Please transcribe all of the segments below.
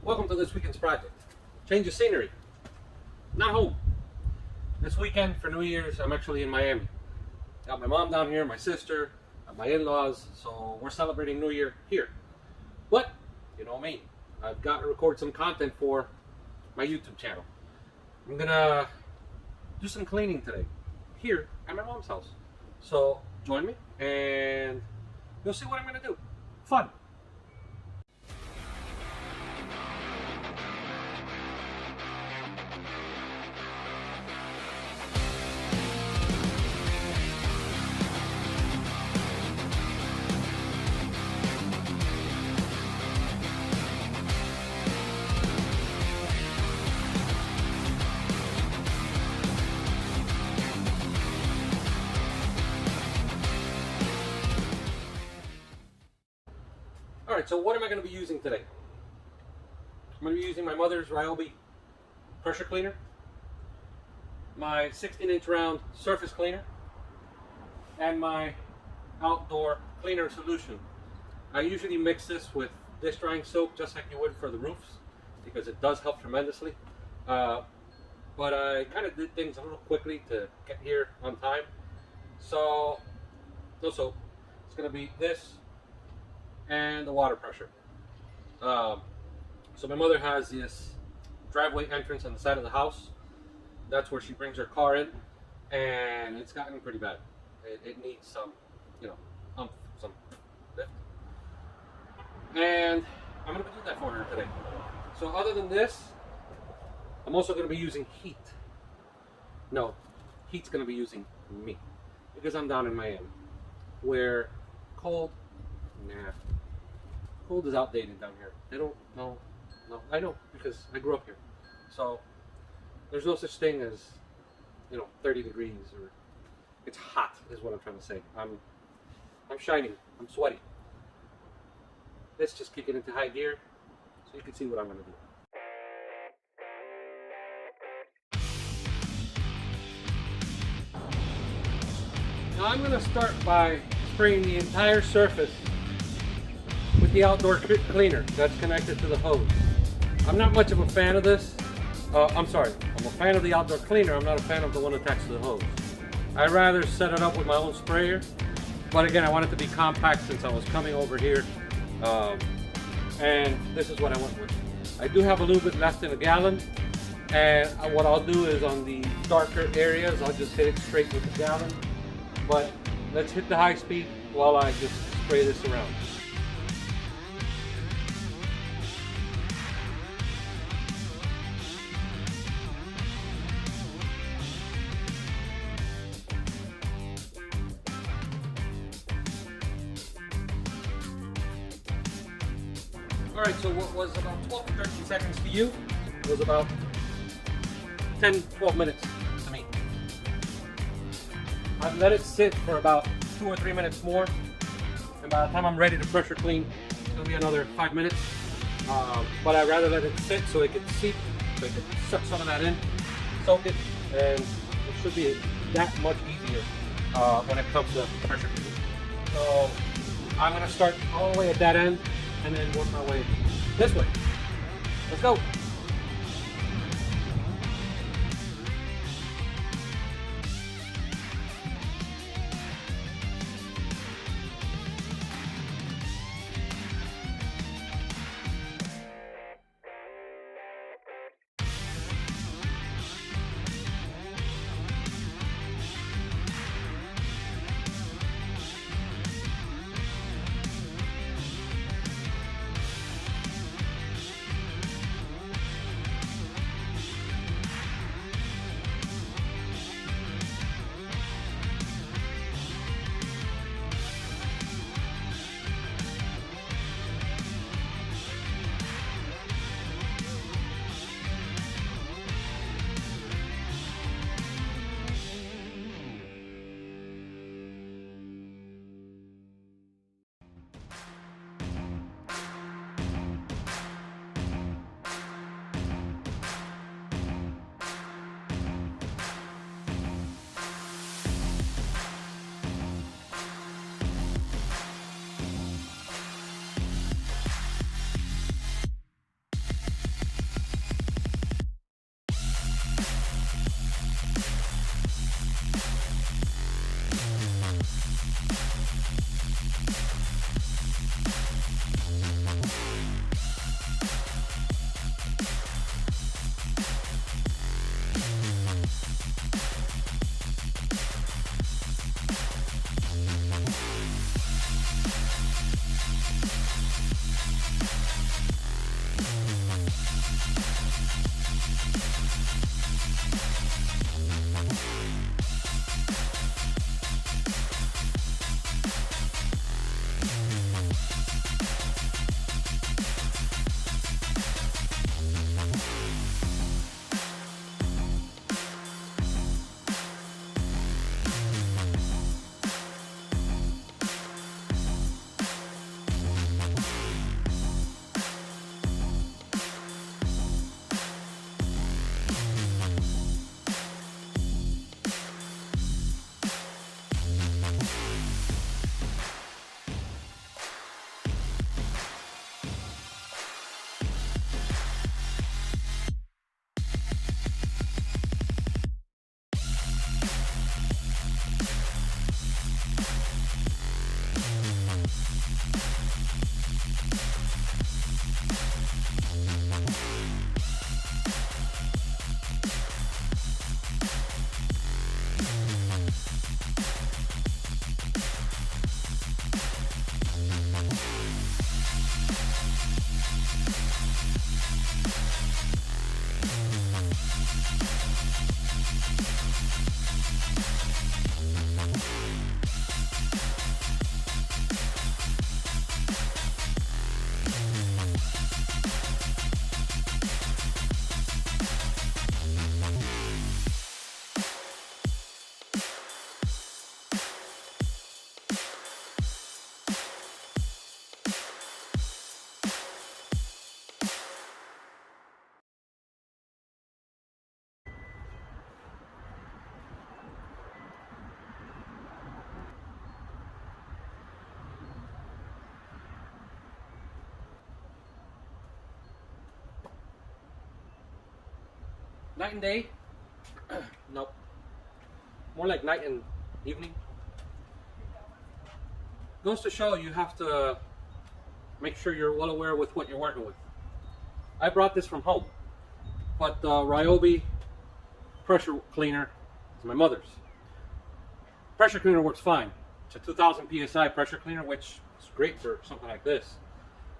Welcome to this weekend's project. Change of scenery. Not home. This weekend for New Year's, I'm actually in Miami. Got my mom down here, my sister, my in-laws, so we're celebrating New Year here. But, you know me, I've got to record some content for my YouTube channel. I'm gonna do some cleaning today, here at my mom's house. So, join me, and you'll see what I'm gonna do. Fun. Alright, so what am I going to be using today? I'm going to be using my mother's Ryobi pressure cleaner, my 16-inch round surface cleaner, and my outdoor cleaner solution. I usually mix this with dish drying soap just like you would for the roofs because it does help tremendously. But I kind of did things a little quickly to get here on time. So, no soap. It's going to be this and the water pressure. So my mother has this driveway entrance on the side of the house. That's where she brings her car in, and it's gotten pretty bad. It needs some, some lift. And I'm going to do that for her today. So other than this, I'm also going to be using heat. No, heat's going to be using me because I'm down in Miami, where cold. Nah. Cold is outdated down here. They don't know. No, I know because I grew up here. So there's no such thing as 30 degrees or it's hot is what I'm trying to say. I'm shining. I'm sweaty. Let's just kick it into high gear so you can see what I'm going to do. Now I'm going to start by spraying the entire surface with the outdoor cleaner that's connected to the hose. I'm not much of a fan of this. I'm sorry, I'm a fan of the outdoor cleaner. I'm not a fan of the one attached to the hose. I'd rather set it up with my own sprayer, but again, I want it to be compact since I was coming over here, and this is what I went with. I do have a little bit left in a gallon, and what I'll do is on the darker areas, I'll just hit it straight with the gallon, but let's hit the high speed while I just spray this around. Alright, so what was about 12 to 13 seconds to you was about 10-12 minutes to me. I've let it sit for about 2 or 3 minutes more, and by the time I'm ready to pressure clean, it'll be another 5 minutes. But I'd rather let it sit so it can seep, so it can suck some of that in, soak it, and it should be that much easier when it comes to pressure cleaning. So I'm going to start all the way at that end, and then work my way this way. Let's go. Night and day? Nope. More like night and evening. Goes to show you have to make sure you're well aware with what you're working with. I brought this from home, but the Ryobi pressure cleaner is my mother's. Pressure cleaner works fine. It's a 2000 psi pressure cleaner, which is great for something like this.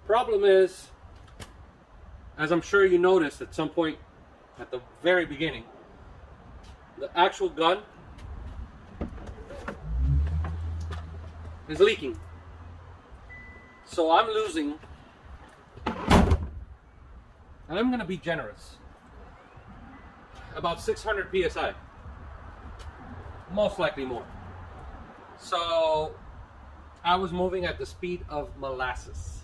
Problem is, as I'm sure you noticed at some point at the very beginning, the actual gun is leaking. So I'm losing, and I'm going to be generous, about 600 psi. Most likely more. So I was moving at the speed of molasses.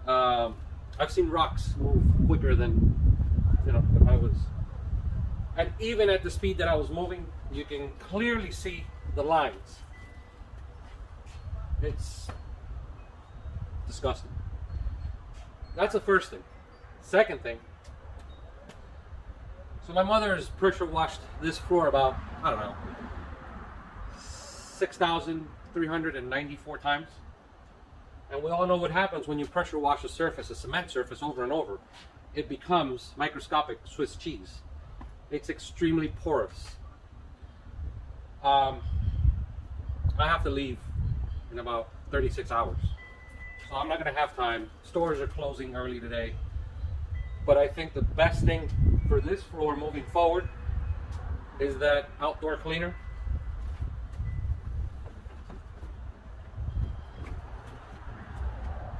I've seen rocks move quicker than, if I was. And even at the speed that I was moving, you can clearly see the lines. It's disgusting. That's the first thing. Second thing, so my mother has pressure washed this floor about, 6,394 times. And we all know what happens when you pressure wash a surface, a cement surface, over and over. It becomes microscopic Swiss cheese. It's extremely porous. I have to leave in about 36 hours. So I'm not going to have time. Stores are closing early today. But I think the best thing for this floor moving forward is that outdoor cleaner.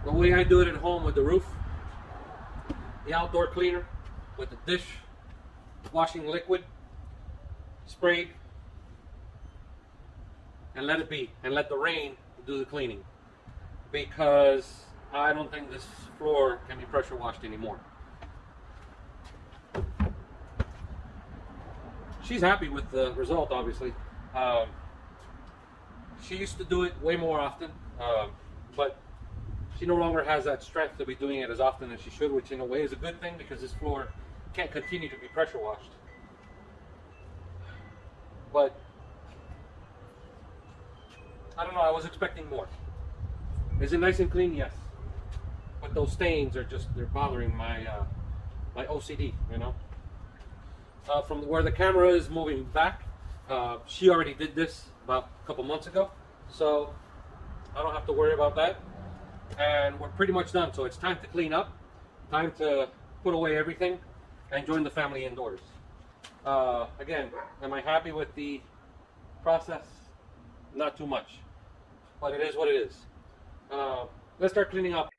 The way I do it at home with the roof, the outdoor cleaner with the dish washing liquid sprayed, and let it be, and let the rain do the cleaning, because I don't think this floor can be pressure washed anymore. She's happy with the result, obviously. She used to do it way more often, but she no longer has that strength to be doing it as often as she should, which in a way is a good thing, because this floor can't continue to be pressure washed. But I don't know, I was expecting more. Is it nice and clean? Yes. But those stains are they're bothering my my OCD, From where the camera is moving back, she already did this about a couple months ago, so I don't have to worry about that. And we're pretty much done, so it's time to clean up, time to put away everything, and join the family indoors. Again, am I happy with the process? Not too much, but it is what it is. Let's start cleaning up.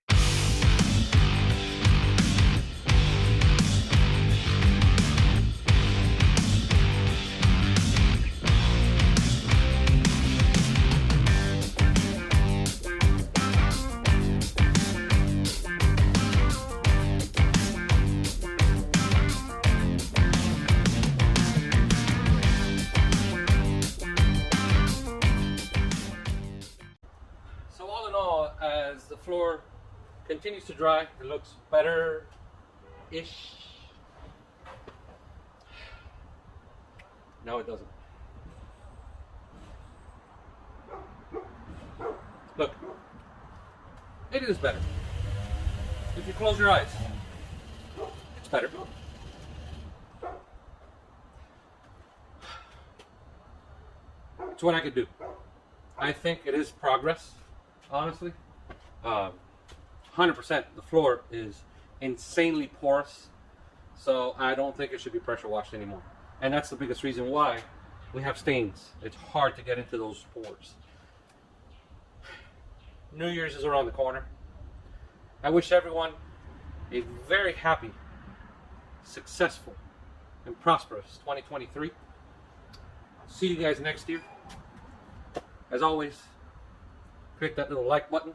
As the floor continues to dry, it looks better-ish. No, it doesn't. Look, it is better. If you close your eyes, it's better. It's what I could do. I think it is progress, honestly. 100%. The floor is insanely porous, so I don't think it should be pressure washed anymore. And that's the biggest reason why we have stains. It's hard to get into those pores. New Year's is around the corner. I wish everyone a very happy, successful, and prosperous 2023. See you guys next year. As always, click that little like button,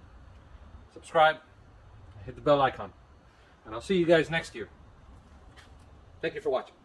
subscribe, hit the bell icon, and I'll see you guys next year. Thank you for watching.